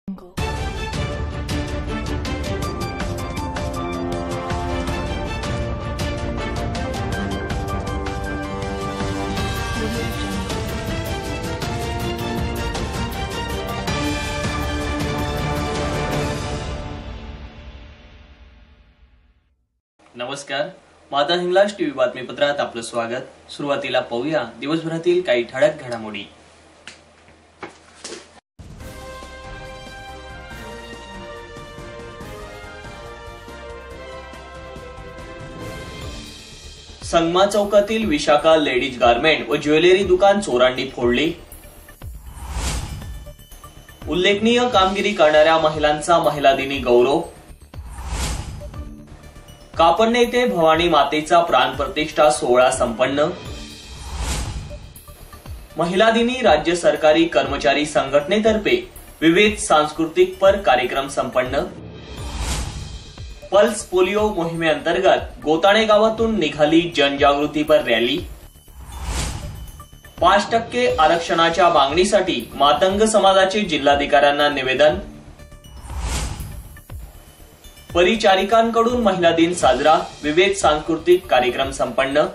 नमस्कार, माता हिंगलाज टीव्ही बातमीपत्रात आपलं स्वागत। सुरुवातीला पाहूया दिवसभरातील काही ठळक घडामोडी। संगमा चौकातील विशाखा लेडीज गारमेंट व ज्वेलरी दुकान चोरांनी फोडले। उल्लेखनीय कामगिरी करणाऱ्या महिलांचा महिला दिनी गौरव। कापडणे येथे भवानी मातेचा प्राण प्रतिष्ठा सोहळा संपन्न। महिला दिनी राज्य सरकारी कर्मचारी संघटनेतर्फे विविध सांस्कृतिक पर कार्यक्रम संपन्न। पल्स पोलिओ मोहिमेअंतर्गत गोताणे गावातून निघाली जनजागृतीपर रॅली। 5% आरक्षणाच्या मागणीसाठी मातंग समाजाचे जिल्हाधिकाऱ्यांना निवेदन। परिचारिकांकडून महिला दिन साजरा, विविध सांस्कृतिक कार्यक्रम संपन्न।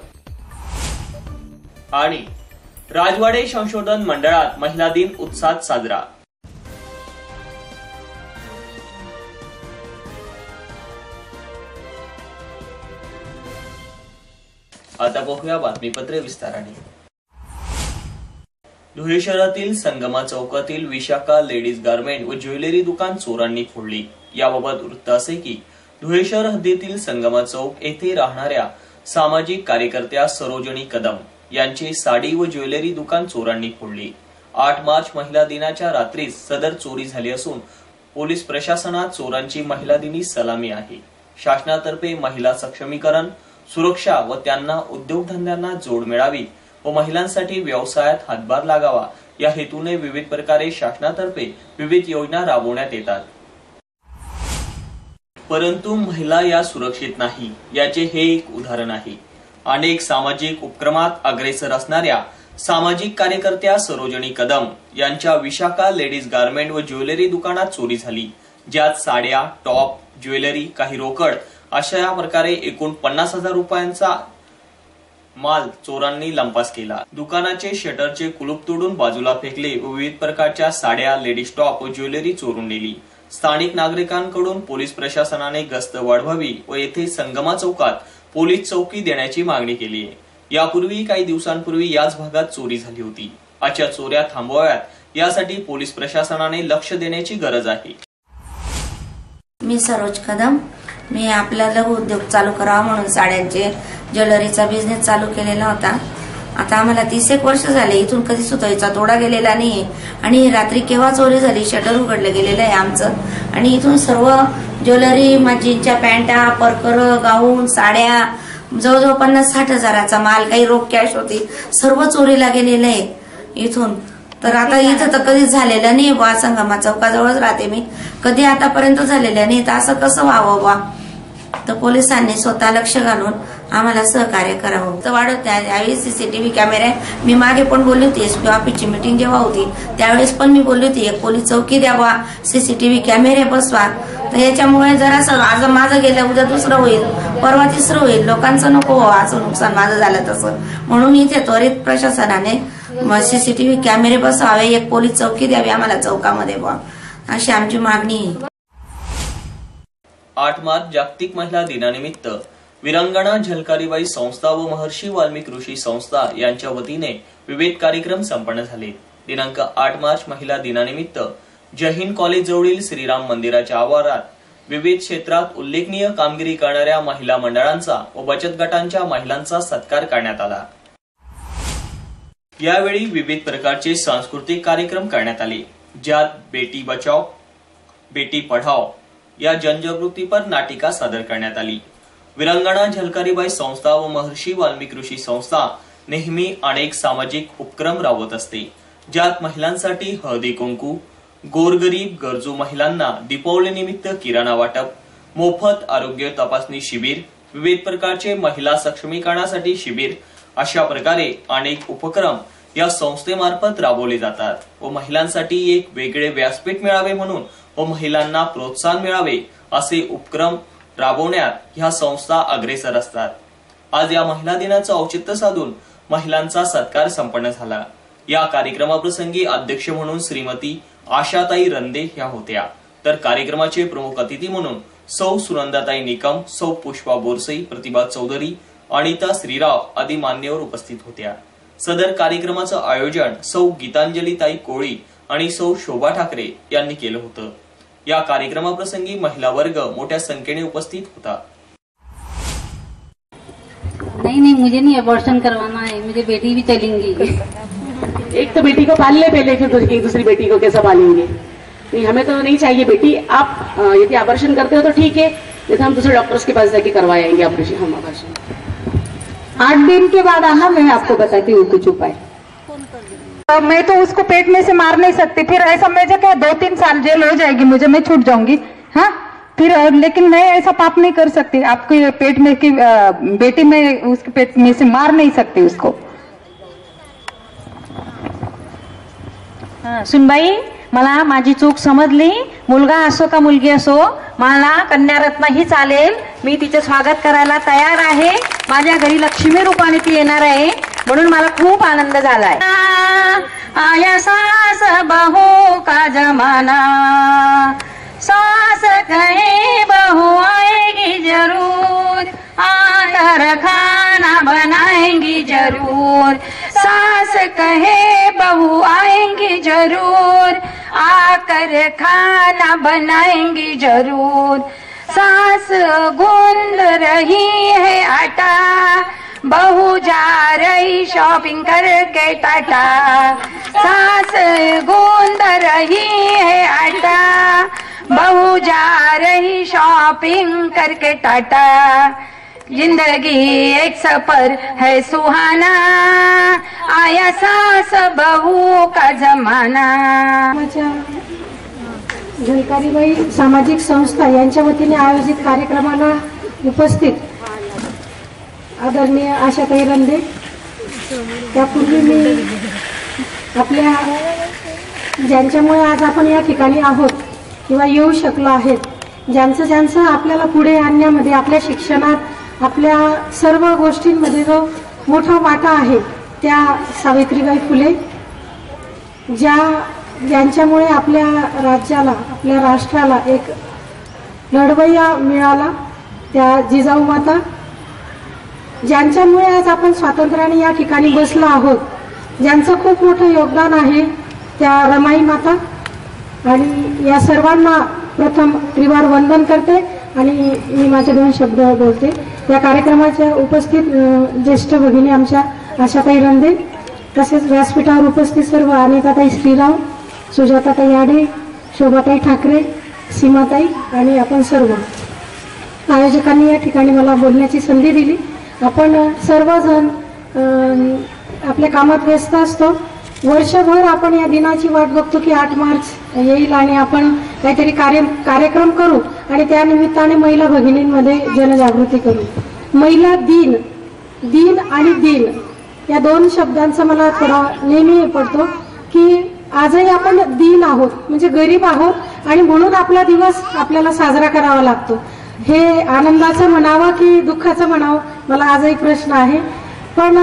आणि राजवाडे संशोधन मंडळात महिला दिन उत्साहात साजरा। आता पाहूया बातमीपत्र विस्ताराने। धुळे शहरातील संगमा चौकातील विशाखा लेडीज गारमेंट व ज्वेलरी दुकान चोरांनी फोडली। याबाबत वृत्त असे की धुळे शहर हद्दीतील संगमा चौक येथे राहणाऱ्या सामाजिक कार्यकर्त्या सरोजनी कदम यांची साडी व ज्वेलरी दुकान चोरांनी फोडली। 8 मार्च महिला दिनाच्या रात्रीच सदर चोरी झाली असून पोलीस प्रशासनात चोरांची महिला दिनी सलामी आहे। शासनातर्फे महिला सक्षमीकरण, सुरक्षा व त्यांना उद्योगधंद्यांना जोड मिळावी व महिलांसाठी व्यवसायात हातभार लागावा या हेतूने विविध प्रकारे शासनातर्फे विविध योजना राबवण्यात येतात। परंतु महिला या सुरक्षित नाही याचे हे एक उदाहरण आहे। अनेक सामाजिक उपक्रमात अग्रेसर असणाऱ्या सामाजिक कार्यकर्त्या सरोजनी कदम यांच्या विशाखा लेडीज गारमेंट व ज्वेलरी दुकानात चोरी झाली, ज्यात साड्या, टॉप, ज्वेलरी, काही रोकड अशा प्रकारे एकूण 50,000 रुपयांचा माल चोरांनी लंपास केला। दुकानाचे शटरचे कुलूप तोडून बाजूला फेकले व विविध प्रकारच्या साड्या, लेडीज टॉप व ज्वेलरी चोरून नेली। स्थानिक नागरिकांकडून पोलीस प्रशासनाने गस्त वाढवावी व येथे संगमा चौकात पोलीस चौकी देण्याची मागणी केली आहे। यापूर्वी काही दिवसांपूर्वी याच भागात चोरी झाली होती। अशा चोऱ्या थांबवाव्यात यासाठी पोलीस प्रशासनाने लक्ष देण्याची गरज आहे। मी सरोज कदम, मी आपला लघु उद्योग चालू करावा म्हणून साड्यांचे ज्वेलरीचा बिझनेस चालू केलेला होता। आता आम्हाला 30 वर्ष झाले, इथून कधी सुतळीचा तोडा गेलेला नाही आणि रात्री केव्हा चोरी झाली, शटर उघडलं गेलेलं आहे आमचं। आणि इथून सर्व ज्वेलरी, जीन्सच्या पॅन्टा, परकर, गाऊन, साड्या, जवळजवळ 50-60 हजाराचा माल, काही रोख कॅश होती, सर्व चोरीला गेलेलं आहे इथून। तर आता इथं तर कधीच झालेलं नाही बा, संगमा चौकाजवळच राहते मी, कधी आतापर्यंत झालेलं नाही, तर असं कसं व्हावं बा। तर पोलिसांनी स्वतः लक्ष घालून आम्हाला सहकार्य करावं। तर वाढवत यावेळी सीसीटीव्ही कॅमेरे, मी मागे पण बोलली होती, एसपी ऑफिसची मीटिंग जेव्हा होती त्यावेळेस पण मी बोलली होती, एक पोलीस चौकी द्यावा, सीसीटीव्ही कॅमेरे बसवा। तर याच्यामुळे जरासं आज माझं गेलं, उद्या दुसरं होईल, परवा तिसरं होईल, लोकांचं नको असं नुकसान माझं झालं तसं, म्हणून इथे त्वरित प्रशासनाने सीसीटीव्ही कॅमेरे बसवावे, एक पोलीस चौकी द्यावी आम्हाला चौकामध्ये बा, अशी आमची मागणी आहे। 8 मार्च जागतिक महिला दिनानिमित्त विरंगणा झलकारीबाई संस्था व महर्षी वाल्मिकी ऋषी संस्था यांच्या वतीने विविध कार्यक्रम संपन्न झाले। दिनांक 8 मार्च महिला दिनानिमित्त जय हिंद कॉलेज जवळील श्रीराम मंदिराच्या आवारात विविध क्षेत्रात उल्लेखनीय कामगिरी करणाऱ्या महिला मंडळांचा व बचत गटांच्या महिलांचा सत्कार करण्यात आला। यावेळी विविध प्रकारचे सांस्कृतिक कार्यक्रम करण्यात आले, ज्यात बेटी बचाओ बेटी पढाओ या जनजागृतीपर नाटिका सादर करण्यात आली। विरंगणा झलकारीबाई संस्था व महर्षी वाल्मिकी ऋषी संस्था नेहमी अनेक सामाजिक उपक्रम राबवत असते, ज्यात महिलांसाठी हळदी कुंकू, गोरगरीब गरजू महिलांना दीपावली निमित्त किराणा वाटप, मोफत आरोग्य तपासणी शिबिर, विविध प्रकारचे महिला सक्षमीकरणासाठी शिबिर अशा प्रकारे अनेक उपक्रम या संस्थेमार्फत राबवले जातात व महिलांसाठी एक वेगळे व्यासपीठ मिळावे म्हणून व महिलांना प्रोत्साहन मिळावे असे उपक्रम राबवण्यात ह्या संस्था अग्रेसर असतात. आज या महिला दिनाचं औचित्य साधून महिलांचा सत्कार संपन्न झाला. या कार्यक्रमाप्रसंगी अध्यक्ष म्हणून श्रीमती आशाताई रंदे ह्या होत्या, तर कार्यक्रमाचे प्रमुख अतिथी म्हणून सौ सुनंदाताई निकम, सौ पुष्पा बोरसे, प्रतिभा चौधरी, अनिता श्रीराव आदी मान्यवर उपस्थित होत्या. सदर कार्यक्रमाचं आयोजन सौ गीतांजलीताई कोळी आणि सौ शोभा ठाकरे यांनी केलं होतं. या कार्यक्रमाप्रसंगी महिला वर्ग मोठ्या संख्येने उपस्थित होता. नहीं मुझे नहीं अबॉर्शन करवाना है, मुझे बेटी भी चलेंगी. एक तो बेटी को पाल ले पहले, फिर एक दूसरी बेटी को कैसा पालेंगे. नहीं, हमें तो नहीं चाहिए बेटी. आप यदि अबॉर्शन करते हो तो ठीक है, नहीं तो हम दूसरे डॉक्टर्स के पास जाके करवाएंगे ऑपरेशन. हम अबॉर्शन 8 दिन के बाद आना, मैं आपको बताती हूँ कुछ उपाय. मैं तो उसको पेट में से मार नहीं सकती, फिर ऐसा मुझे क्या 2-3 साल जेल हो जाएगी मुझे, मैं छूट जाऊंगी. हाँ फिर, लेकिन मैं ऐसा पाप नहीं कर सकती. आपके पेट में की बेटी में उसके पेट में से मार नहीं सकती उसको. सुनबाई, मला माझी चूक समजली. मुलगा असो का मुलगी असो, मला कन्यारत्न ही चालेल. मी तिचे स्वागत करायला तयार आहे. माझ्या घरी लक्ष्मी रूपाने ती येणार आहे, म्हणून मला खूप आनंद झालाय. आया सास बहू का जमाना, सास कहे बहू आएगी जरूर, आकर खाना बनाएंगी जरूर. सास कहे बहू आएंगी जरूर, आकर खाना बनाएंगी जरूर. सास गूंद रही है आटा, बहू जा रही शॉपिंग करके टाटा. सास गूंद रही है आटा, बहू जा रही शॉपिंग करके टाटा. जिंदगी एक सफर है सुहाना, आया सास बहू का जमाना. झलकारीबाई सामाजिक संस्था यांच्या वतीने आयोजित कार्यक्रमाला उपस्थित आदरणीय आशाताई रंदे, त्यापूर्वी मी आपल्या ज्यांच्यामुळे आज आपण या ठिकाणी आहोत किंवा येऊ शकलो आहेत, ज्यांचं आपल्याला पुढे आणण्यामध्ये, आपल्या शिक्षणात, आपल्या सर्व गोष्टींमध्ये जो मोठा वाटा आहे, त्या सावित्रीबाई फुले, ज्यांच्यामुळे आपल्या राज्याला, आपल्या राष्ट्राला एक लढवय्या मिळाला, त्या जिजाऊ माता, ज्यांच्यामुळे आज आपण स्वातंत्र्याने या ठिकाणी बसलो आहोत, ज्यांचं खूप मोठं योगदान आहे, त्या रमाई माता. आणि या सर्वांना प्रथम त्रिवार वंदन करते आणि मी माझे 2 शब्द बोलते. या कार्यक्रमाच्या उपस्थित ज्येष्ठ भगिनी आमच्या आशाताई रंदे, तसेच व्यासपीठावर उपस्थित सर्व अनिताताई श्रीराव, सुजाताताई आडे, शोभाताई ठाकरे, सीमाताई आणि आपण सर्व आयोजकांनी या ठिकाणी मला बोलण्याची संधी दिली. आपण सर्वजण आपल्या कामात व्यस्त असतो. वर्षभर आपण या दिनाची वाट बघतो की 8 मार्च येईल आणि आपण काहीतरी कार्यक्रम करू आणि त्या निमित्ताने महिला भगिनींमध्ये जनजागृती करू. महिला दिन आणि दिन या 2 शब्दांचा मला थोडा नेहमी पडतो की आजही आपण दिन आहोत, म्हणजे गरीब आहोत आणि म्हणून आपला दिवस आपल्याला साजरा करावा लागतो. हे आनंदाचं म्हणावं की दुःखाचं म्हणावं, मला आजही प्रश्न आहे. पण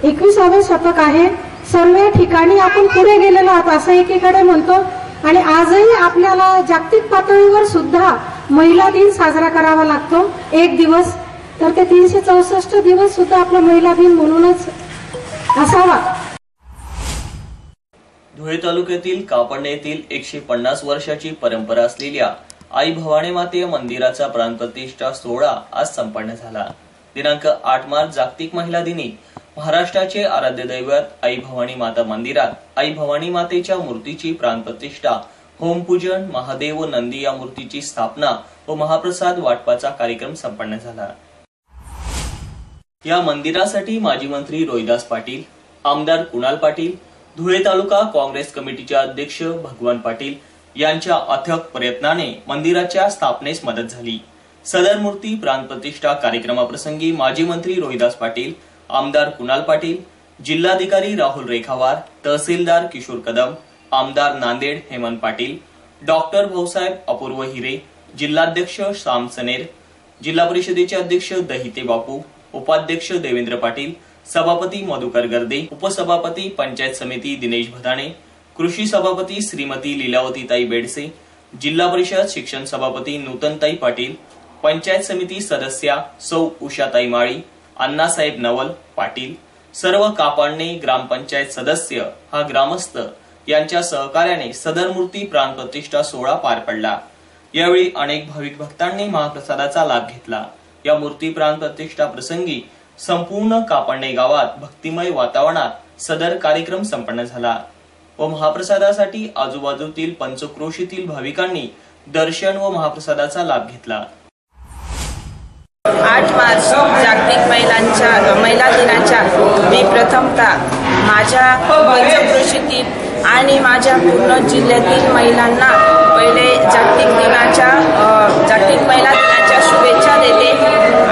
21वे शतक आहे, सर्व ठिकाणी आपण पुढे गेलेलो आहोत असं एकीकडे म्हणतो आणि आजही आपल्याला जागतिक पातळीवर सुद्धा महिला दिन साजरा करावा लागतो. एक दिवस तर ते 364 दिवस सुद्धा आपला महिला दिन म्हणूनच असावा. धुळे तालुक्यातील कापडणे येथील 150 वर्षाची परंपरा असलेल्या आई भवानी माते मंदिराचा प्राणप्रतिष्ठा सोहळा आज संपन्न झाला. दिनांक 8 मार्च जागतिक महिला दिनी महाराष्ट्राचे आराध्य दैवत आई भवानी माता मंदिरात आई भवानी मातेच्या मूर्तीची प्राणप्रतिष्ठा, होमपूजन, महादेव व नंदी या मूर्तीची स्थापना व महाप्रसाद वाटपाचा कार्यक्रम संपन्न झाला. या मंदिरासाठी माजी मंत्री रोहिदास पाटील, आमदार कुणाल पाटील, धुळे तालुका काँग्रेस कमिटीचे अध्यक्ष भगवान पाटील यांच्या अथक प्रयत्नाने मंदिराच्या स्थापनेस मदत झाली. सदर मूर्ती प्राणप्रतिष्ठा कार्यक्रमाप्रसंगी माजी मंत्री रोहिदास पाटील, आमदार कुणाल पाटील, जिल्हाधिकारी राहुल रेखावार, तहसीलदार किशोर कदम, आमदार नांदेड हेमंत पाटील, डॉक्टर भाऊसाहेब अपूर्व हिरे, जिल्हाध्यक्ष श्याम सनेर, जिल्हा परिषदेचे अध्यक्ष दहिते बापू, उपाध्यक्ष देवेंद्र पाटील, सभापती मधुकर गर्दे, उपसभापती पंचायत समिती दिनेश भदाणे, कृषी सभापती श्रीमती लीलावतीताई बेडसे, जिल्हा परिषद शिक्षण सभापती नूतनताई पाटील, पंचायत समिती सदस्या सौ उषाताई माळी, अण्णासाहेब नवल पाटील, सर्व कापाडणे ग्रामपंचायत सदस्य हा ग्रामस्थ यांच्या सहकार्याने सदर मूर्ती प्राण प्रतिष्ठा सोहळा पार पडला। यावेळी अनेक भाविक भक्तांनी महाप्रसादाचा लाभ घेतला। या मूर्ती प्राण प्रतिष्ठा प्रसंगी संपूर्ण कापाडणे गावात भक्तिमय वातावरणात सदर कार्यक्रम संपन्न झाला व महाप्रसादासाठी आजूबाजूतील पंचक्रोशीतील भाविकांनी दर्शन व महाप्रसादाचा लाभ घेतला। 8 मार्च जागतिक महिला दिनाच्या मी प्रथमतः माझ्या पंचक्रोशीतील आणि माझ्या पूर्ण जिल्ह्यातील महिलांना पहिले जागतिक महिला दिनाच्या शुभेच्छा देते।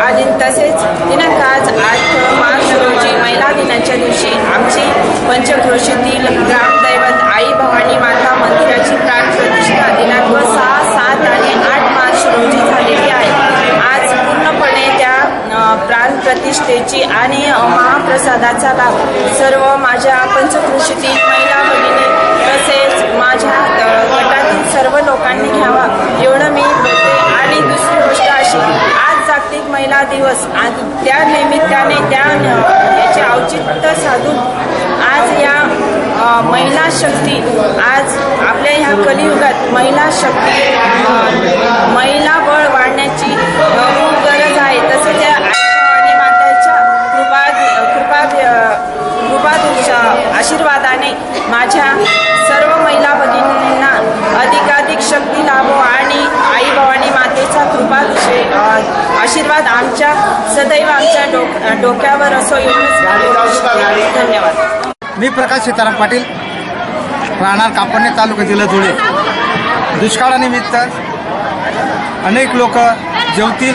आणि तसेच दिनांक आज 8 मार्च रोजी महिला दिनाच्या दिवशी आमची पंचक्रोशीतील ग्रामदैवत आई भवानी माता मंदिराची प्राण प्रतिष्ठा दिनांक 6, 7 आणि 8 मार्च रोजी झालेली आहे। आज पूर्णपणे त्या प्राण प्रतिष्ठेची आणि महाप्रसादाचा लाभ सर्व माझ्या पंचक्रोशीतील महिला भगिनी तसेच माझ्या गटातील सर्व लोकांनी घ्यावा एवढं मी बोलते। आणि दुसरी गोष्ट अशी, आज जागतिक महिला दिवस आणि त्या निमित्ताने याचे औचित्य साधून आज या महिला शक्ती, आज आपल्या ह्या कलियुगात महिला शक्ती, महिला बळ वाढण्याची खूप गरज आहे। तसेच या आई माताच्या कृपादूच्या आशीर्वादाने माझ्या सर्व महिला भगिनींना अधिकाधिक शक्ती लाभो आणि आई भवानी मातेचा कृपादूचे आशीर्वाद आमच्या सदैव आमच्या डोक्यावर असो एवढंच। धन्यवाद। मी प्रकाश सीताराम पाटील, राहणार कापडणे, तालुका जिल्हा धुळे। दुष्काळानिमित्त अनेक लोक जेवतील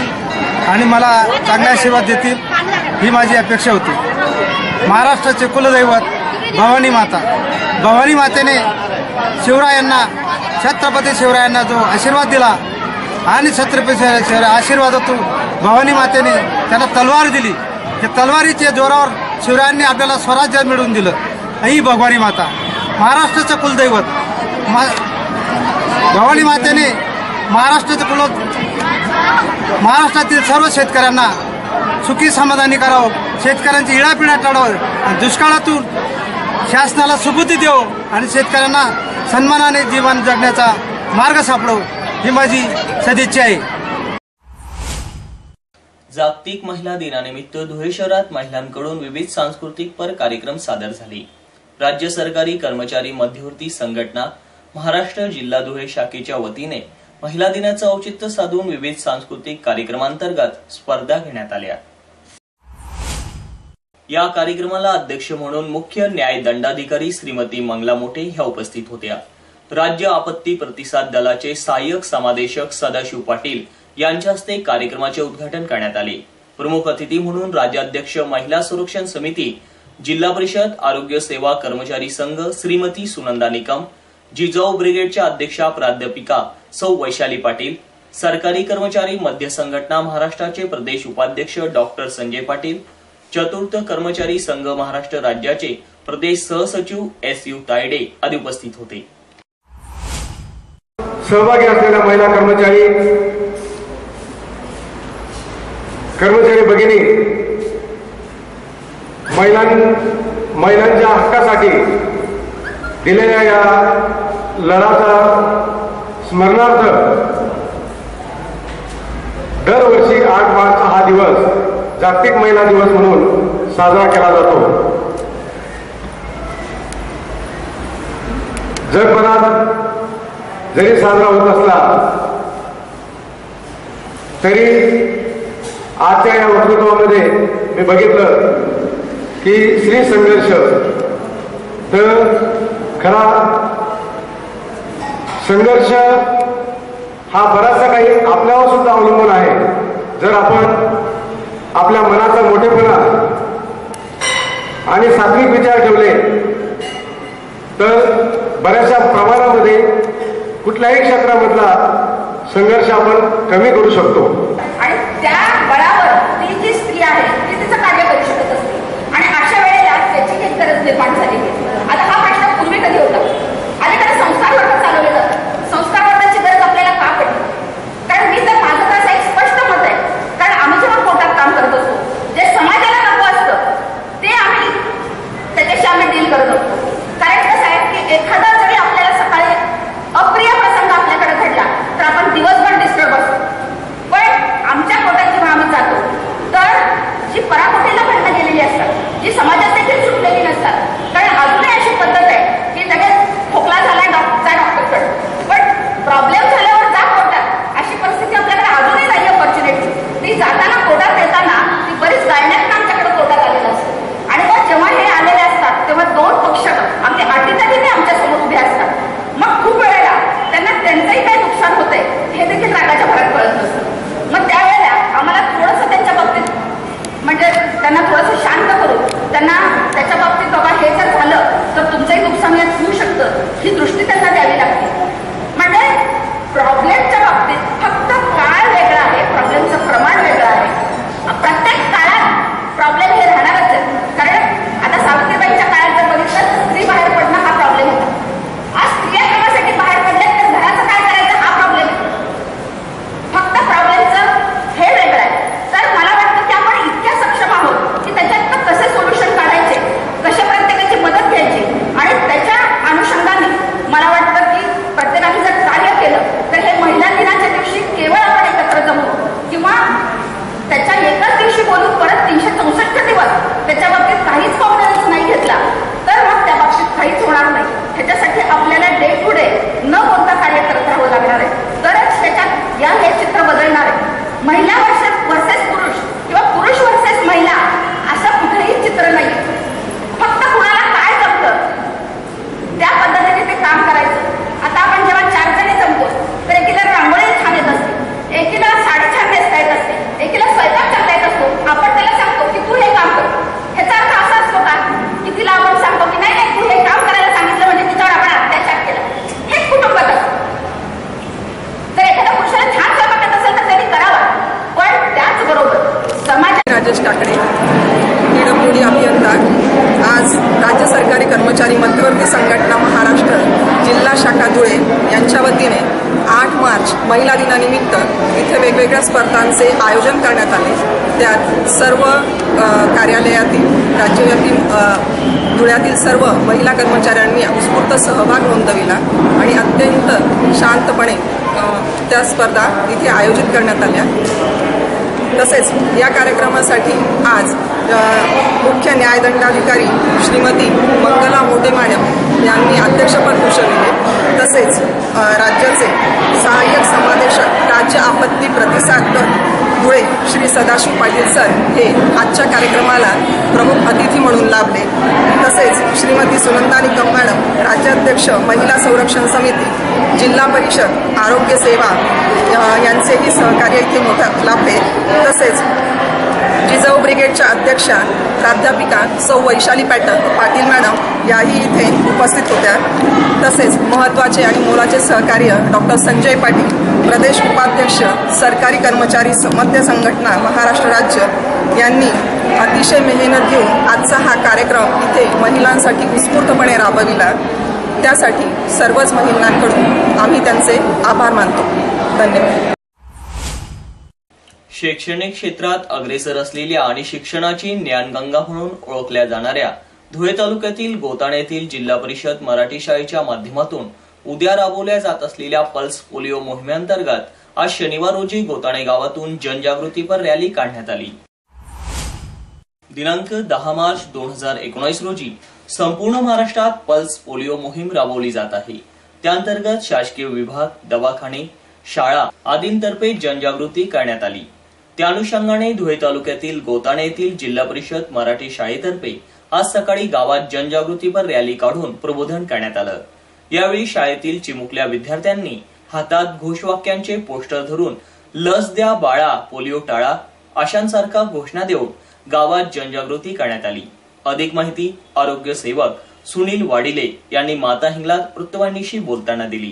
आणि मला चांगला आशीर्वाद देतील ही माझी अपेक्षा होती। महाराष्ट्राचे कुलदैवत भवानी मातेने शिवरायांना, छत्रपती शिवरायांना जो आशीर्वाद दिला आणि छत्रपती आशीर्वादातून भवानी मातेने त्यांना तलवार दिली, त्या तलवारीच्या जोरावर शिवरायांनी आपल्याला स्वराज्य मिळवून दिलं। ही भवानी माता महाराष्ट्राचं कुलदैवत, भवानी मातेने महाराष्ट्रातील सर्व शेतकऱ्यांना सुखी समाधानी करावं, शेतकऱ्यांची इडापिडा टाळावं, दुष्काळातून शासनाला सुबुद्धी देव आणि शेतकऱ्यांना सन्मानाने जीवन जगण्याचा मार्ग सापडो ही माझी सदिच्छा आहे। जागतिक महिला दिनानिमित्त धुळे शहरात महिलांकडून विविध सांस्कृतिक कार्यक्रम सादर झाले। राज्य सरकारी कर्मचारी मध्यवर्ती संघटना महाराष्ट्र जिल्हा धुळे शाखेच्या वतीने महिला दिनाचं औचित्य साधून विविध सांस्कृतिक कार्यक्रमांतर्गत स्पर्धा घेण्यात आल्या। या कार्यक्रमाला अध्यक्ष म्हणून मुख्य न्याय दंडाधिकारी श्रीमती मंगला मोठे ह्या उपस्थित होत्या। राज्य आपत्ती प्रतिसाद दलाचे सहाय्यक समादेशक सदाशिव पाटील यांच्या हस्ते कार्यक्रमाचे उद्घाटन करण्यात आले। प्रमुख अतिथी म्हणून राज्याध्यक्ष महिला संरक्षण समिती, जिल्हा परिषद आरोग्य सेवा कर्मचारी संघ श्रीमती सुनंदा निकम, जिजाऊ ब्रिगेडच्या अध्यक्षा प्राध्यापिका सौ वैशाली पाटील, सरकारी कर्मचारी मध्य संघटना महाराष्ट्राचे प्रदेश उपाध्यक्ष डॉक्टर संजय पाटील, चतुर्थ कर्मचारी संघ महाराष्ट्र राज्याचे प्रदेश सहसचिव SU तायडे आदी उपस्थित होते। सहभागी असलेल्या महिला कर्मचारी भगिनी, महिलांच्या हक्कासाठी दिलेल्या या लढ्याचा स्मरणार्थ दरवर्षी 8 मार्च हा दिवस जागतिक महिला दिवस म्हणून साजरा केला जातो। जगभरात जरी साजरा होत असला तरी आजच्या या वक्तृत्वामध्ये मी बघितलं की स्त्री संघर्ष तर खरा संघर्ष हा बराचसा काही आपल्यावर सुद्धा अवलंबून आहे। जर आपण आपल्या मनाचा मोठेपणा आणि सात्विक विचार ठेवले तर बऱ्याचशा प्रमाणामध्ये कुठल्याही क्षेत्रामधला संघर्ष आपण कमी करू शकतो. आणि त्या बळावर ती जी स्त्री आहे ती तिचं कार्य करू शकत असते आणि अशा वेळेला त्याची काही गरज निर्माण झालेली आहे. आता हा प्रश्न पूर्वी कधी होता? अलीकडे संस्कार वर्ग चालवले जातात. संस्कार वर्गाची गरज आपल्याला का पडली? कारण मी तर माझं असं एक स्पष्ट मत आहे, कारण आम्ही जेव्हा कोर्टात काम करत असतो जे समाजाला नको असतं ते आम्ही त्याच्याशी आम्ही डील करत असतो. कारण कसं आहे की एखादा जरी आपल्याला सकाळी अप्रिय प्रसंग आपल्याकडे घडला तर आपण दिवसभर डिस्टर्ब असतो. पण आमच्या कोर्टात जेव्हा आम्ही जातो तर जी पराकोटीला भांडणं गेलेली असतात, जी समाजात देखील सुटलेली नसतात, कारण अजूनही अशी पद्धत आहे की लगेच खोकला झाला जा डॉक्टरकडे, पण प्रॉब्लेम झाल्यावर जा कोर्टात, अशी परिस्थिती आपल्याकडे अजूनही नाही. ऑपॉर्च्युनिटी ती जाताना कोर्टात येताना ती बरीच गाळण्यात आमच्याकडे कोर्टात आलेलं असतं. आणि मग जेव्हा हे आलेले असतात तेव्हा दोन पक्ष आमचे अटीतटीने आमच्या समोर उभे असतात. मग खूप वेळेला त्यांना त्यांचंही काही नुकसान होतंय हे देखील रागाच्या भरात कळत नसतं. मग त्यावेळेला आम्हाला थोडंसं त्यांच्या बाबतीत म्हणजे त्यांना थोडंसं शांत करून त्यांना त्याच्या बाबतीत बाबा हे जर झालं तर तुमचंही नुकसान यात होऊ शकतं ही दृष्टी त्यांना द्यावी लागते. म्हणजे प्रॉब्लेमच्या बाबतीत फक्त काळ वेगळा आहे, प्रॉब्लेमचं प्रमाण वेगळं आहे. प्रत्येक काळात प्रॉब्लेम हे राहणारच आहे. कारण आता सावित्रीबाईंच्या काळात जर बघितलं तर स्त्री बाहेर पडणं हा प्रॉब्लेम होता. आज स्त्रिया कामासाठी बाहेर पडल्यात तर घराचं काय करायचं हा प्रॉब्लेम आहे. फक्त प्रॉब्लेमचं हे वेगळं आहे. तर मला वाटतं की आपण इतक्या सक्षम आहोत की त्याच्यात कसे सोल्युशन काढायचे, कशा प्रत्येकाची मदत घ्यायची आणि त्याच्या अनुषंगाने मला वाटतं की प्रत्येकाने जर कार्य केलं तर हे महिला दिनाच्या दिवशी केवळ आपण एकत्र जमू किंवा त्याच्या एकाच दिवशी बोलून परत 364 दिवस त्याच्या बाबतीत काहीच कॉन्फिडन्स नाही घेतला तर मग त्या बाबतीत काहीच होणार नाही. ह्याच्यासाठी आपल्याला डे टू डे न कोणता कार्य करत राहावं लागणार आहे, तरच त्याच्यात हे चित्र बदलणार आहे. महिला वर्सेस पुरुष किंवा पुरुष वर्सेस महिला असं कुठेही चित्र नाही. फक्त कुणाला काय जमतं त्या पद्धतीने ते काम करायचं. आता आपण जेव्हा 4 जणी जमतो तर एकीला रांगोळी छान येत असते, एकीला साडी छान नेसता येत असते, एकीला स्वयंपाक करता येत असतो. आपण त्याला सांगतो की तू हे काम कर. ह्याचा अर्थ असा असतो का की तिला आपण सांगतो की नाही नाही तू हे काम करायला सांगितलं म्हणजे तिच्यावर आपण अत्याचार केला. हेच कुटुंबात असतं. जर एखाद्या पुरुषाला छान स्वयंपाक येत असेल तर त्यांनी करावा, पण त्याचबरोबर समाज. राजेश काकडे, पीडब्ल्यूडी अभियंता. आज राज्य सरकारी कर्मचारी मध्यवर्ती संघटना महाराष्ट्र जिल्हा शाखा धुळे यांच्या वतीने 8 मार्च महिला दिनानिमित्त इथे वेगवेगळ्या स्पर्धांचे आयोजन करण्यात आले. त्यात सर्व कार्यालयातील राज्यव्यापी धुळ्यातील सर्व महिला कर्मचाऱ्यांनी उत्स्फूर्त सहभाग नोंदविला आणि अत्यंत शांतपणे त्या स्पर्धा इथे आयोजित करण्यात आल्या. तसेच या कार्यक्रमासाठी आज मुख्य न्यायदंडाधिकारी श्रीमती मंगला मोटे मॅडम यांनी अध्यक्षपद भूषविले. तसेच राज्याचे सहाय्यक समादेशक राज्य आपत्ती प्रतिसाद गट धुळे श्री सदाशिव पाटील सर हे आजच्या कार्यक्रमाला प्रमुख अतिथी म्हणून लाभले. तसेच श्रीमती सुनंदा निकम मॅडम राज्याध्यक्ष महिला संरक्षण समिती जिल्हा परिषद आरोग्य सेवा यांचेही सहकार्य इथे मोठं लाभले. तसेच जिजाऊ ब्रिगेडच्या अध्यक्षा प्राध्यापिका सौ वैशाली पाटील मॅडम याही इथे उपस्थित होत्या. तसेच महत्त्वाचे आणि मोलाचे सहकार्य डॉक्टर संजय पाटील प्रदेश उपाध्यक्ष सरकारी कर्मचारी मध्य संघटना महाराष्ट्र राज्य यांनी अतिशय मेहनत घेऊन आजचा हा कार्यक्रम इथे महिलांसाठी उत्स्फूर्तपणे राबविला. त्यासाठी सर्वच महिलांकडून आम्ही त्यांचे आभार मानतो. धन्यवाद. शैक्षणिक क्षेत्रात अग्रेसर असलेल्या आणि शिक्षणाची ज्ञानगंगा म्हणून ओळखल्या जाणाऱ्या धुळे तालुक्यातील गोताण येथील जिल्हा परिषद मराठी शाळेच्या माध्यमातून उद्या राबवल्या जात असलेल्या पल्स पोलिओ मोहिमेअंतर्गत आज शनिवार रोजी गोताणे गावातून जनजागृतीपर रॅली काढण्यात आली. दिनांक 10 मार्च 2019 रोजी संपूर्ण महाराष्ट्रात पल्स पोलिओ मोहीम राबवली जात आहे. त्याअंतर्गत शासकीय विभाग, दवाखाने, शाळा आदींतर्फे जनजागृती करण्यात आली. त्या अनुषंगाने धुळे तालुक्यातील गोताणे येथील जिल्हा परिषद मराठी शाळेतर्फे आज सकाळी गावात जनजागृतीपर रॅली काढून प्रबोधन करण्यात आलं. यावेळी शाळेतील चिमुकल्या विद्यार्थ्यांनी हातात घोषवाक्यांचे पोस्टर धरून लस द्या बाळा, पोलिओ टाळा अशांसारख्या घोषणा देऊन गावात जनजागृती करण्यात आली. अधिक माहिती आरोग्य सेवक सुनील वाडिले यांनी माता हिंगलाज वृत्तवाहिनीशी बोलताना दिली.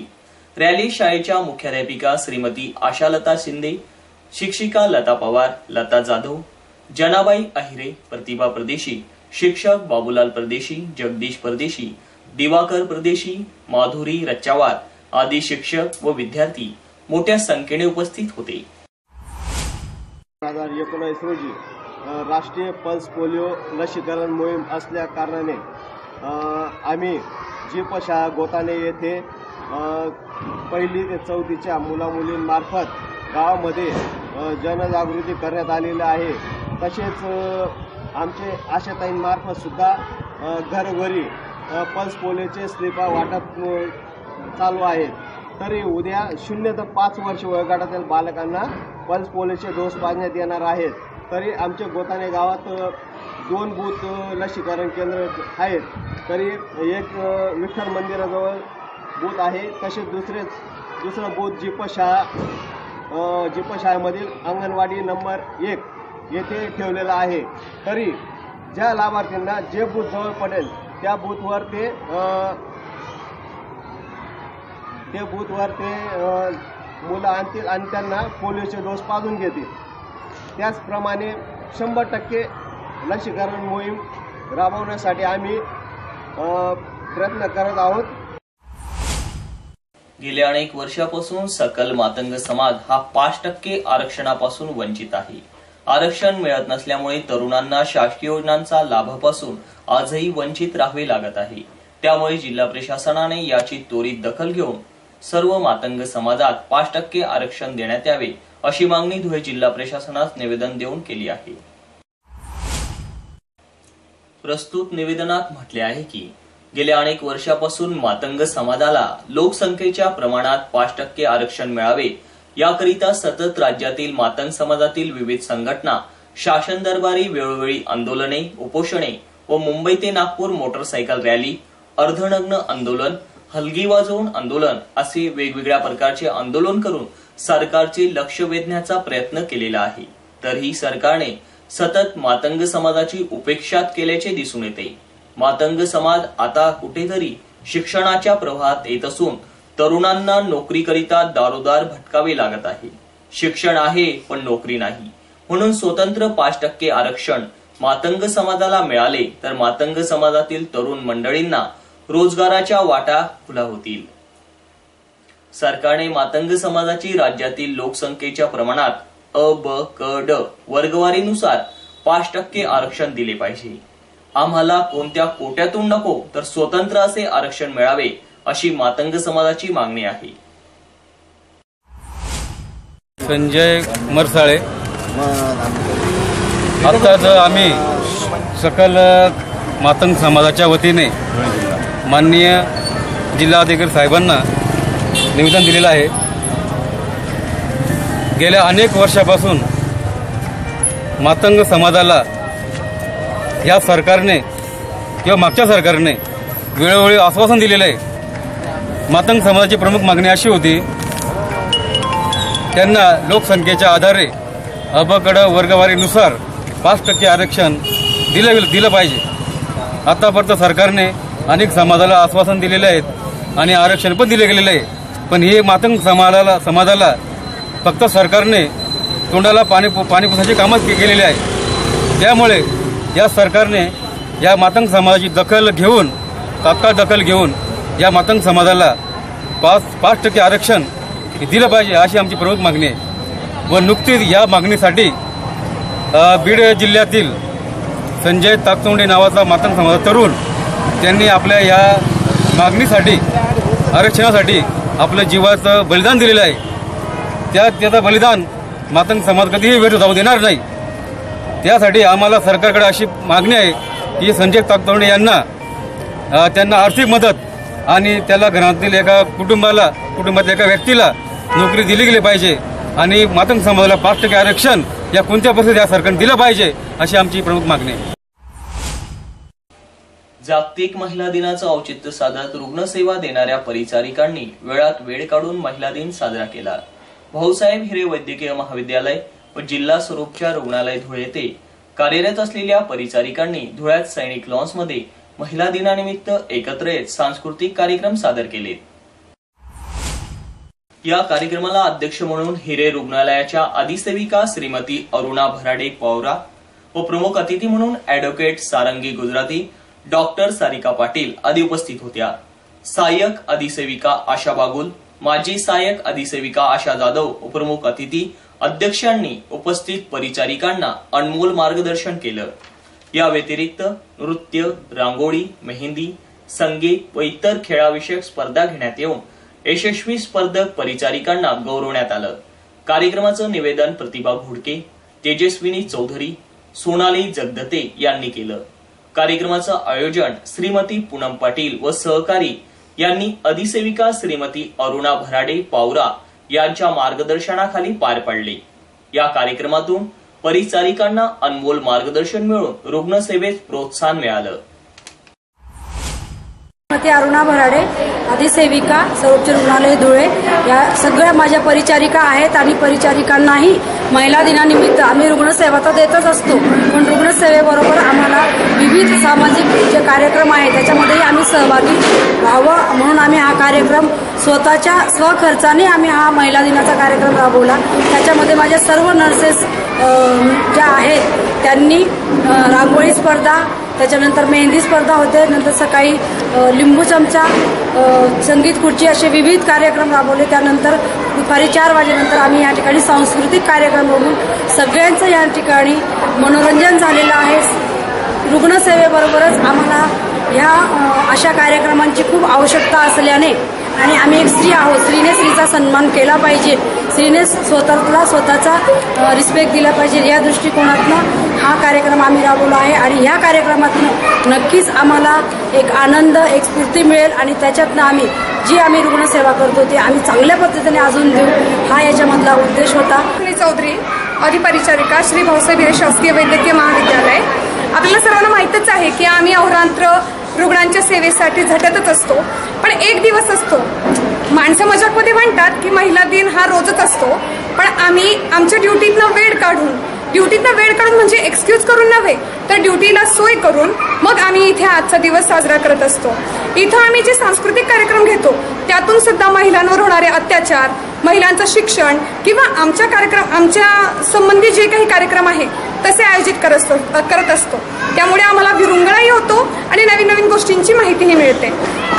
रॅली शाळेच्या मुख्याध्यापिका श्रीमती आशालता शिंदे, शिक्षिका लता पवार, लता जाधव, जनाबाई अहिरे, प्रतिभा परदेशी, शिक्षक बाबूलाल परदेशी, जगदीश परदेशी, दिवाकर परदेशी, माधुरी रच्चावार आदी शिक्षक व विद्यार्थी मोठ्या संख्येने उपस्थित होते. 2019 रोजी राष्ट्रीय पल्स पोलिओ लसीकरण मोहीम असल्या कारणाने आम्ही जीपशाळा गोताणे येथे 1ली ते 4थीच्या मुलामुलींमार्फत गावामध्ये जनजागृती करण्यात आलेली आहे. तसेच आमचे आशाताईंमार्फत सुद्धा घरोघरी पल्स पोलिओचे स्लिपा वाटप चालू आहेत. तरी उद्या 0 ते 5 वर्ष वयोगटातील बालकांना पल्स पोलिओचे डोस पाजण्यात येणार आहेत. तरी आमच्या गोताणे गावात 2 बूथ लसीकरण केंद्र आहेत. तरी एक विठ्ठल मंदिराजवळ बूथ आहे. तसेच दुसरं बूथ जीपशाळेमधील अंगणवाडी नंबर 1 येथे ठेवलेला आहे. तरी ज्या लाभार्थ्यांना जे बूथ जवळ पडेल त्या बूथवर ते मुलं आणतील आणि त्यांना पोलिओचे डोस पाजून घेतील. त्याचप्रमाणे 100% लसीकरण मोहीम राबवण्यासाठी आम्ही प्रयत्न करत आहोत. गेल्या अनेक वर्षापासून सकल मातंग समाज हा 5% आरक्षणापासून वंचित आहे. आरक्षण मिळत नसल्यामुळे तरुणांना शासकीय योजनांचा लाभापासून आजही वंचित राहावे लागत आहे. त्यामुळे जिल्हा प्रशासनाने याची त्वरित दखल घेऊन सर्व मातंग समाजात 5% आरक्षण देण्यात यावे अशी मागणी धुळे जिल्हा प्रशासनास निवेदन देऊन केली आहे. प्रस्तुत निवेदनात म्हटले आहे की गेल्या अनेक वर्षापासून मातंग समाजाला लोकसंख्येच्या प्रमाणात 5% आरक्षण मिळावे याकरिता सतत राज्यातील मातंग समाजातील विविध संघटना शासन दरबारी वेळोवेळी आंदोलने, उपोषणे व मुंबई ते नागपूर मोटरसायकल रॅली, अर्धनग्न आंदोलन, हलगी वाजवून आंदोलन असे वेगवेगळ्या प्रकारचे आंदोलन करून सरकारचे लक्ष वेधण्याचा प्रयत्न केलेला आहे. तरीही सरकारने सतत मातंग समाजाची उपेक्षा केल्याचे दिसून येते. मातंग समाज आता कुठेतरी शिक्षणाच्या प्रवाहात येत असून तरुणांना नोकरीकरिता दारोदार भटकावे लागत आहे. शिक्षण आहे पण नोकरी नाही. म्हणून स्वतंत्र 5% आरक्षण मातंग समाजाला मिळाले तर मातंग समाजातील तरुण मंडळींना रोजगाराच्या वाटा खुला होतील. सरकारने मातंग समाजाची राज्यातील लोकसंख्येच्या प्रमाणात अ, ब, क, ड वर्गवारीनुसार 5% आरक्षण दिले पाहिजे. आम्हाला कोणत्या कोट्यातून नको तर स्वतंत्र असे आरक्षण मिळावे अशी मातंग समाजाची मागणी आहे. संजय मरसाळे. आत्ताच आम्ही सकल मातंग समाजाच्या वतीने माननीय जिल्हाधिकारी साहेबांना निवेदन दिलेलं आहे. गेल्या अनेक वर्षापासून मातंग समाजाला या सरकारने किंवा मागच्या सरकारने वेळोवेळी आश्वासन दिलेलं आहे. मातंग समाजाची प्रमुख मागणी अशी होती, त्यांना लोकसंख्येच्या आधारे अबकड वर्गवारीनुसार 5% आरक्षण दिलं पाहिजे. आतापर्यंत सरकारने अनेक समाजाला आश्वासन दिलेले आहेत आणि आरक्षण पण दिले गेलेले आहे. पण हे मातंग समाजाला फक्त सरकारने तोंडाला पाणी पुसायची कामच केलेली आहे. त्यामुळे या सरकारने या मातंग समाजाची तात्काळ दखल घेऊन या मातंग समाजाला 5% आरक्षण दिलं पाहिजे अशी आमची प्रमुख मागणी आहे. व नुकतीच या मागणीसाठी बीड जिल्ह्यातील संजय ताकतोंडे नावाचा मातंग समाजाचा तरुण त्यांनी आपल्या या मागणीसाठी आरक्षणासाठी आपलं जीवाचं बलिदान दिलेलं आहे. त्याचं बलिदान मातंग समाज कधीही व्यर्थ जाऊ देणार नाही. त्यासाठी आम्हाला सरकारकडे अशी मागणी आहे की संजय ताकतोंडे यांना त्यांना आर्थिक मदत आणि त्याला घरातील एका कुटुंबातल्या एका व्यक्तीला नोकरी दिली गेली पाहिजे आणि मातंग समाजाला 5% आरक्षण या कोणत्या परिस्थितीत या सरकारने दिलं पाहिजे अशी आमची प्रमुख मागणी आहे. जागतिक महिला दिनाचं औचित्य साधत रुग्णसेवा देणाऱ्या परिचारिकांनी वेळात वेळ काढून महिला दिन साजरा केला. भाऊसाहेब हिरे वैद्यकीय महाविद्यालय व जिल्हा स्वरूपच्या रुग्णालय धुळे येथे कार्यरत असलेल्या परिचारिकांनी धुळ्यात सैनिक लॉन्समध्ये महिला दिनानिमित्त एकत्र येत सांस्कृतिक कार्यक्रम सादर केले. या कार्यक्रमाला अध्यक्ष म्हणून हिरे रुग्णालयाच्या अधिसेविका श्रीमती अरुणा भराडे पवारा व प्रमुख अतिथी म्हणून ॲडव्होकेट सारंगी गुजराती, डॉक्टर सारिका पाटील आदी उपस्थित होत्या। सहाय्यक अधिसेविका आशा बागुल, माजी सहाय्यक अधिसेविका आशा जाधव उपप्रमुख अतिथी अध्यक्षांनी उपस्थित परिचारिकांना अनमोल मार्गदर्शन केलं। या व्यतिरिक्त नृत्य, रांगोळी, मेहंदी, संगीत व इतर खेळाविषयक स्पर्धा घेण्यात येऊन यशस्वी स्पर्धक परिचारिकांना गौरवण्यात आलं। कार्यक्रमाचं निवेदन प्रतिभा घोडके, तेजस्विनी चौधरी, सोनाली जगदते यांनी केलं। कार्यक्रमाचं आयोजन श्रीमती पूनम पाटील व सहकारी यांनी अधिसेविका श्रीमती अरुणा भराडे पवारा यांच्या मार्गदर्शनाखाली पार पाडले। या कार्यक्रमातून परिचारिकांना अनमोल मार्गदर्शन मिळून रुग्णसेवेत प्रोत्साहन मिळालं। अरुणा भराडे, अधिसेविका, सर्वोच्च रुग्णालय धुळे या सगळ्या माझ्या परिचारिका आहेत आणि परिचारिकांनाही महिला दिनानिमित्त आम्ही रुग्णसेवा तर देतच असतो, पण रुग्णसेवेबरोबर आम्हाला विविध सामाजिक जे कार्यक्रम आहेत त्याच्यामध्येही आम्ही सहभागी व्हावं म्हणून आम्ही हा कार्यक्रम स्वतःच्या स्वखर्चाने आम्ही हा महिला दिनाचा कार्यक्रम राबवला। त्याच्यामध्ये माझ्या सर्व नर्सेस ज्या आहेत त्यांनी रांगोळी स्पर्धा, त्याच्यानंतर मेहंदी स्पर्धा होते, नंतर सकाळी लिंबू चमचा, संगीत खुर्ची असे विविध कार्यक्रम राबवले। त्यानंतर दुपारी 4 वाजेनंतर आम्ही या ठिकाणी सांस्कृतिक कार्यक्रम बघून सगळ्यांचं या ठिकाणी मनोरंजन झालेलं आहे। रुग्णसेवेबरोबरच आम्हाला ह्या अशा कार्यक्रमांची खूप आवश्यकता असल्याने आणि आम्ही एक स्त्री आहोत, स्त्रीने स्त्रीचा सन्मान केला पाहिजे, स्त्रीने स्वतःचा रिस्पेक्ट दिला पाहिजे, या दृष्टिकोनातून हा कार्यक्रम आम्ही राबवला आहे आणि ह्या कार्यक्रमातून नक्कीच आम्हाला एक आनंद, एक स्फूर्ती मिळेल आणि त्याच्यातनं आम्ही रुग्णसेवा करतो ते आम्ही चांगल्या पद्धतीने अजून देऊ, हा याच्यामधला उद्देश होता। चौधरी, अधिपरिचारिका, श्री भाऊसाहेब हिरे शासकीय वैद्यकीय महाविद्यालय। आपल्याला सर्वांना माहीतच आहे की आम्ही अहोरात्र रुग्णांच्या सेवेसाठी झटतच असतो, पण एक दिवस असतो। माणसं मजाकमध्ये म्हणतात की महिला दिन हा रोजच असतो, पण आम्ही आमच्या ड्युटीतनं वेळ काढून म्हणजे एक्सक्यूज करून नव्हे तर ड्युटीला सोय करून मग आम्ही इथे आजचा दिवस साजरा करत असतो। इथं आम्ही जे सांस्कृतिक कार्यक्रम घेतो त्यातून सुद्धा महिलांवर होणारे अत्याचार, महिलांचं शिक्षण किंवा आमच्या संबंधी जे काही कार्यक्रम आहे तसे आयोजित करत असतो। त्यामुळे आम्हाला विरंगुळाही होतो आणि नवीन नवीन गोष्टींची माहितीही मिळते।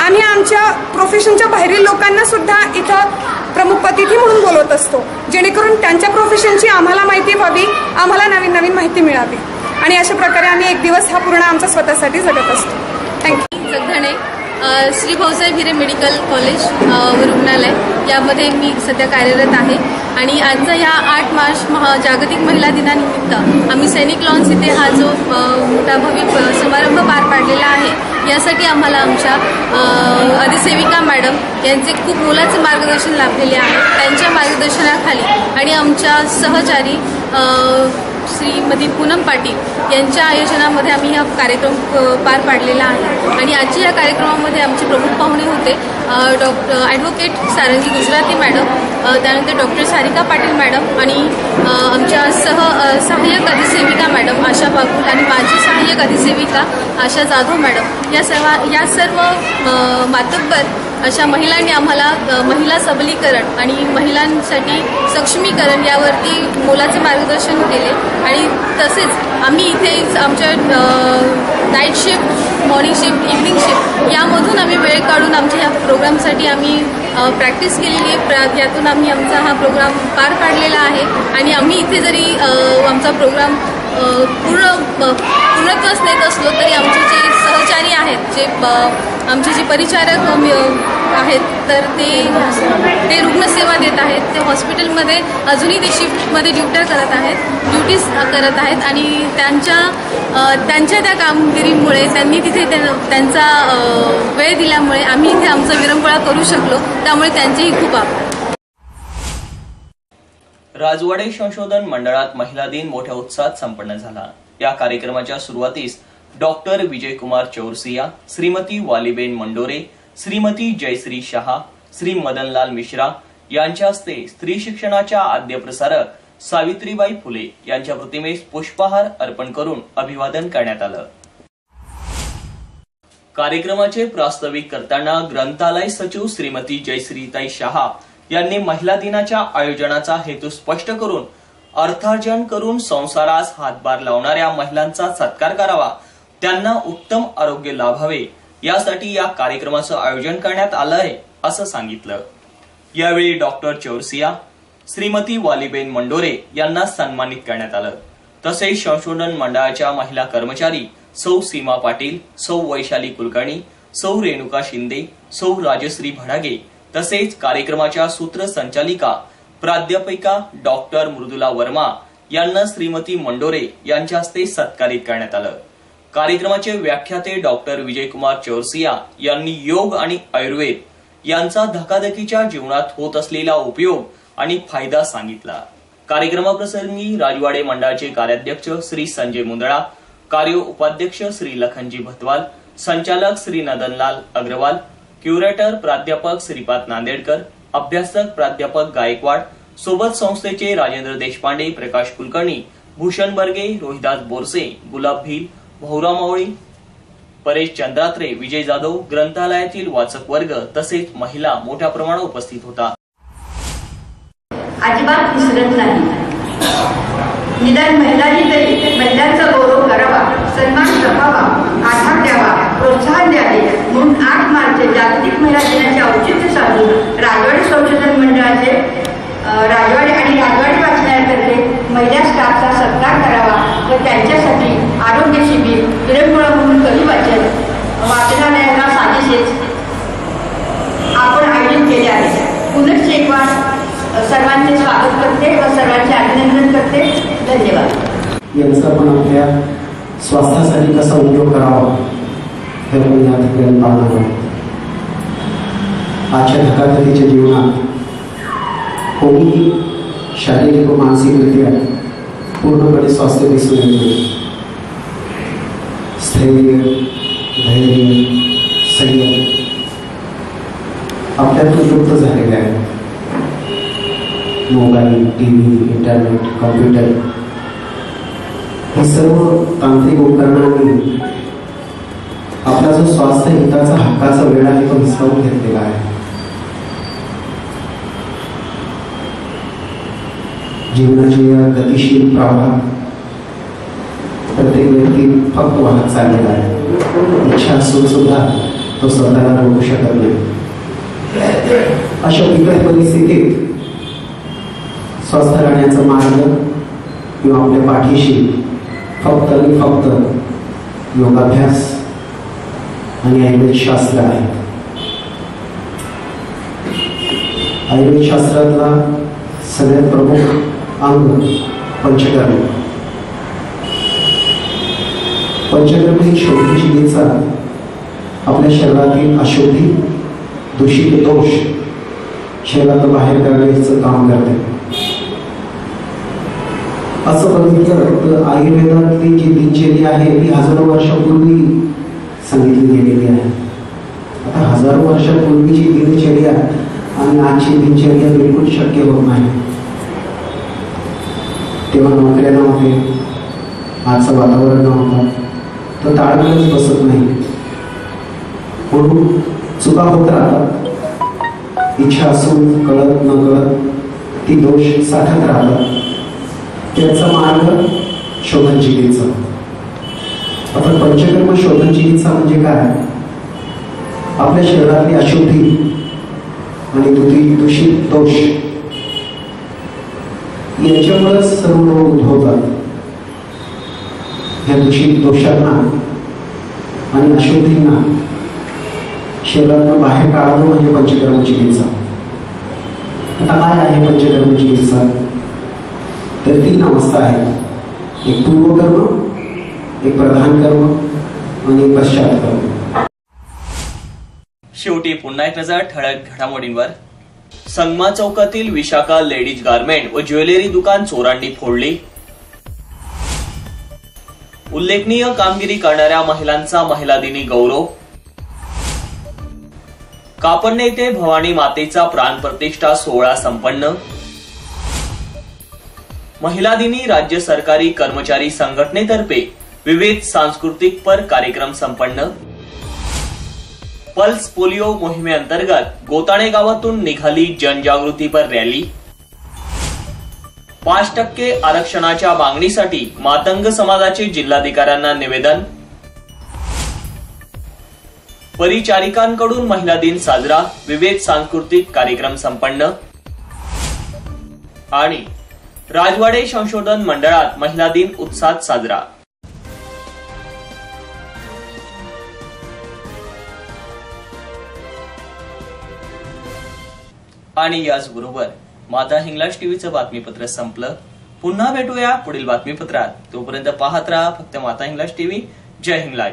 आम्ही आमच्या प्रोफेशनच्या बाहेरील लोकांना सुद्धा इथं प्रमुख अतिथी म्हणून बोलवत असतो, जेणेकरून त्यांच्या प्रोफेशनची आम्हाला माहिती व्हावी, आम्हाला नवीन नवीन माहिती मिळावी आणि अशा प्रकारे आम्ही एक दिवस हा पूर्ण आमचा स्वतःसाठी जगत असतो। Thank you. Jagdhane, Shri Bhausaheb Hire medical college व रुग्णालय यामध्ये मी सध्या कार्यरत आहे आणि आजचा या 8 मार्च जागतिक महिला दिनानिमित्त आम्ही सैनिक लॉन्स इथे हा जो मोठा भव्य समारंभ पार पाडलेला आहे, यासाठी आम्हाला आमच्या अधिसेविका मॅडम यांचे खूप मोलाचे मार्गदर्शन लाभलेले आहे। त्यांच्या मार्गदर्शनाखाली आणि आमच्या सहचारी श्रीमती पूनम पाटील यांच्या आयोजनामध्ये आम्ही हा कार्यक्रम पार पाडलेला आहे आणि आजच्या या कार्यक्रमामध्ये आमचे प्रमुख पाहुणे होते ॲडव्होकेट सारंगी गुजराती मॅडम, त्यानंतर डॉक्टर सारिका पाटील मॅडम आणि आमच्या सहाय्यक अधिसेविका मॅडम आशा बागुल आणि माजी सहाय्यक अधिसेविका आशा जाधव मॅडम या सर्व मातब्बर अशा महिलांनी आम्हाला महिला सबलीकरण आणि महिलांसाठी सक्षमीकरण यावरती मोलाचे मार्गदर्शन केले आणि तसेच आम्ही इथे आमच्या night shift, morning shift, evening shift यामधून आम्ही वेळ काढून आमच्या या प्रोग्रामसाठी आम्ही प्रॅक्टिस केलेली आहे। यातून आम्ही आमचा हा प्रोग्राम पार पाडलेला आहे आणि आम्ही इथे जरी आमचा प्रोग्राम पूर्णत्वास नेत असलो तरी आमचे जे सहचारी आहेत, जे आमचे जे परिचारक आहेत तर ते रुग्णसेवा देत आहेत, ते हॉस्पिटलमध्ये अजूनही ते शिफ्टमध्ये ड्युटीज करत आहेत आणि त्यांच्या त्या कामगिरीमुळे त्यांनी तिथे त्यांचा वेळ दिल्यामुळे आम्ही इथे आमचा विरंगुळा करू शकलो, त्यामुळे त्यांचेही खूप आभार। राजवाडे संशोधन मंडळात महिला दिन मोठ्या उत्साहात संपन्न झाला। या कार्यक्रमाच्या सुरुवातीस डॉक्टर विजयकुमार चौरसिया, श्रीमती वालीबेन मंडोरे, श्रीमती जयश्री शहा, श्री मदनलाल मिश्रा यांच्या हस्ते स्त्री शिक्षणाच्या आद्य प्रसारक सावित्रीबाई फुले यांच्या प्रतिमेस पुष्पहार अर्पण करून अभिवादन करण्यात आलं। कार्यक्रमाचे प्रास्ताविक करताना ग्रंथालय सचिव श्रीमती जयश्रीताई शहा यांनी महिला दिनाच्या आयोजनाचा हेतू स्पष्ट करून अर्थार्जन करून संसारास हातभार लावणाऱ्या महिलांचा सत्कार करावा, त्यांना उत्तम आरोग्य लाभावे यासाठी या कार्यक्रमाचं आयोजन करण्यात आलं आहे असं सांगितलं। यावेळी डॉक्टर चौरसिया, श्रीमती वालीबेन मंडोरे यांना सन्मानित करण्यात आलं। तसेच संशोधन मंडळाच्या महिला कर्मचारी सौ सीमा पाटील, सौ वैशाली कुलकर्णी, सौ रेणुका शिंदे, सौ राजश्री भडागे तसेच कार्यक्रमाच्या सूत्रसंचालिका प्राध्यापिका डॉक्टर मृदुला वर्मा यांना श्रीमती मंडोरे यांच्या हस्ते सत्कारित करण्यात आलं। कार्यक्रमाचे व्याख्याते डॉक्टर विजयकुमार चौरसिया यांनी योग आणि आयुर्वेद यांचा धकाधकीच्या जीवनात होत असलेला उपयोग आणि फायदा सांगितला। कार्यक्रमाप्रसंगी राजवाडे मंडळाचे कार्याध्यक्ष श्री संजय मुंदळा, कार्य उपाध्यक्ष श्री लखनजी भतवाल, संचालक श्री नदनलाल अग्रवाल, क्युरेटर प्राध्यापक श्रीपाद नांदेडकर, अभ्यासक प्राध्यापक गायकवाड, सोबत संस्थेचे राजेंद्र देशपांडे, प्रकाश कुलकर्णी, भूषण बर्गे, रोहिदास बोरसे, गुलाब भील, भाऊराव मावळी, परेश चंद्रात्रे, विजय जाधव, ग्रंथालयातील वाचक वर्ग तसेच महिला मोठ्या प्रमाणात उपस्थित होता। अजिबात विसरत नाही, निदान महिलांनी तरी महिलांचा गौरव करावा, सन्मान जपावा, आधार द्यावा, प्रोत्साहन द्यावे म्हणून 8 मार्च जागतिक महिला दिनाचे औचित्य साधून राजवाडे संशोधन मंडळाचे राजवाडे आणि राजवाडे वाचनालयातर्फे महिला स्टाफचा सत्कार करावा व त्यांच्यासाठी आरोग्य शिबिर, विरंगुळा म्हणून कवी वाचनालयाला साजेसेच आपण आयोजित केले आहे। पुनश्च एक वार सर्वांचे स्वागत करते व सर्वांचे अभिनंदन करते। धन्यवाद। यांचा पण आपल्या स्वास्थ्यासाठी कसा उपयोग करावा हे आपण या ठिकाणी पाहणार आहोत। आजच्या धकाधकीच्या जीवनात कोणीही शारीरिक व मानसिकरित्या पूर्णपणे स्वास्थ्य दिसून येते। स्थैर्य, धैर्य, संयम आपल्यातून लुप्त झालेले आहे। मोबाईल, टीव्ही, इंटरनेट, कॉम्प्युटर हे सर्व तांत्रिक उपकरणांनी आपला जो स्वास्थ्य हिताचा हक्काचा वेळ आहे तो हिसकावून घेतलेला आहे। जीवनाची या गतिशील प्रवाहात प्रत्येक व्यक्ती फक्त वाहत चाललेला आहे। इच्छा असून सुद्धा तो स्वतःला रोखू शकत नाही। अशा बिकट परिस्थितीत स्वस्थ राहण्याचा मार्ग किंवा आपल्या पाठीशी फक्त आणि फक्त योगाभ्यास आणि आयुर्वेदशास्त्र आहे। आयुर्वेदशास्त्रातला सगळ्यात प्रमुख अंग पंचकर्म। पंचकर्म ही छोटी चिकित्सा आपल्या शरीरातील अशुद्धी, दूषित दोष शरीरातून बाहेर काढण्याचं काम करते। असं बघितलं तर आयुर्वेदातली जी दिनचर्या आहे ती हजारो वर्षापूर्वी सांगितली गेलेली आहे। आता हजारो वर्षापूर्वीची दिनचर्या आणि आजची दिनचर्या बिलकुल शक्य होत नाही। तेव्हा नोकऱ्या नव्हते, आजचं वातावरण नव्हतं, तर ताळमेळच बसत नाही, म्हणून चुका होत राहतात। इच्छा असून कळत न कळत ती दोष साठत राहतात। त्याचा मार्ग शोधन चिकित्सा। आता पंचकर्म शोधन चिकित्सा म्हणजे काय? आपल्या शरीरातली अशुद्धी आणि दूषित दोष याच्यामुळे सर्व रोग उद्भवतात। या दूषित दोषांना आणि अशुद्धींना शरीरातून बाहेर काढणं म्हणजे पंचकर्म चिकित्सा। आता काय आहे पंचकर्म चिकित्सा? तर 3 अवस्था आहेत, एक पूर्वकर्म, एक प्रधान कर्म आणि एक पश्चात कर्म। शेवटी पुन्हा एक नजर ठळक घडामोडींवर। संगमा चौकातील विशाखा लेडीज गारमेंट व ज्वेलरी दुकान चोरांनी फोडली। उल्लेखनीय कामगिरी करणाऱ्या महिलांचा महिला दिनी गौरव। कापडणे येथे भवानी मातेचा प्राणप्रतिष्ठा सोहळा संपन्न। महिला दिनी राज्य सरकारी कर्मचारी संघटनेतर्फे विविध सांस्कृतिक पर कार्यक्रम संपन्न। पल्स पोलिओ मोहिमेअंतर्गत गोताणे गावातून निघाली जनजागृतीपर रॅली. 5% आरक्षणाच्या मागणीसाठी मातंग समाजाचे जिल्हाधिकाऱ्यांना निवेदन. परिचारिकांकडून महिला दिन साजरा, विविध सांस्कृतिक कार्यक्रम संपन्न. आणि राजवाडे संशोधन मंडळात महिला दिन उत्साहात साजरा. आणि याचबरोबर माता हिंगलाज टीव्हीचं बातमीपत्र संपलं. पुन्हा भेटूया पुढील बातमीपत्रात. तोपर्यंत पाहत राहा फक्त माता हिंगलाज टीव्ही. जय हिंगलाज.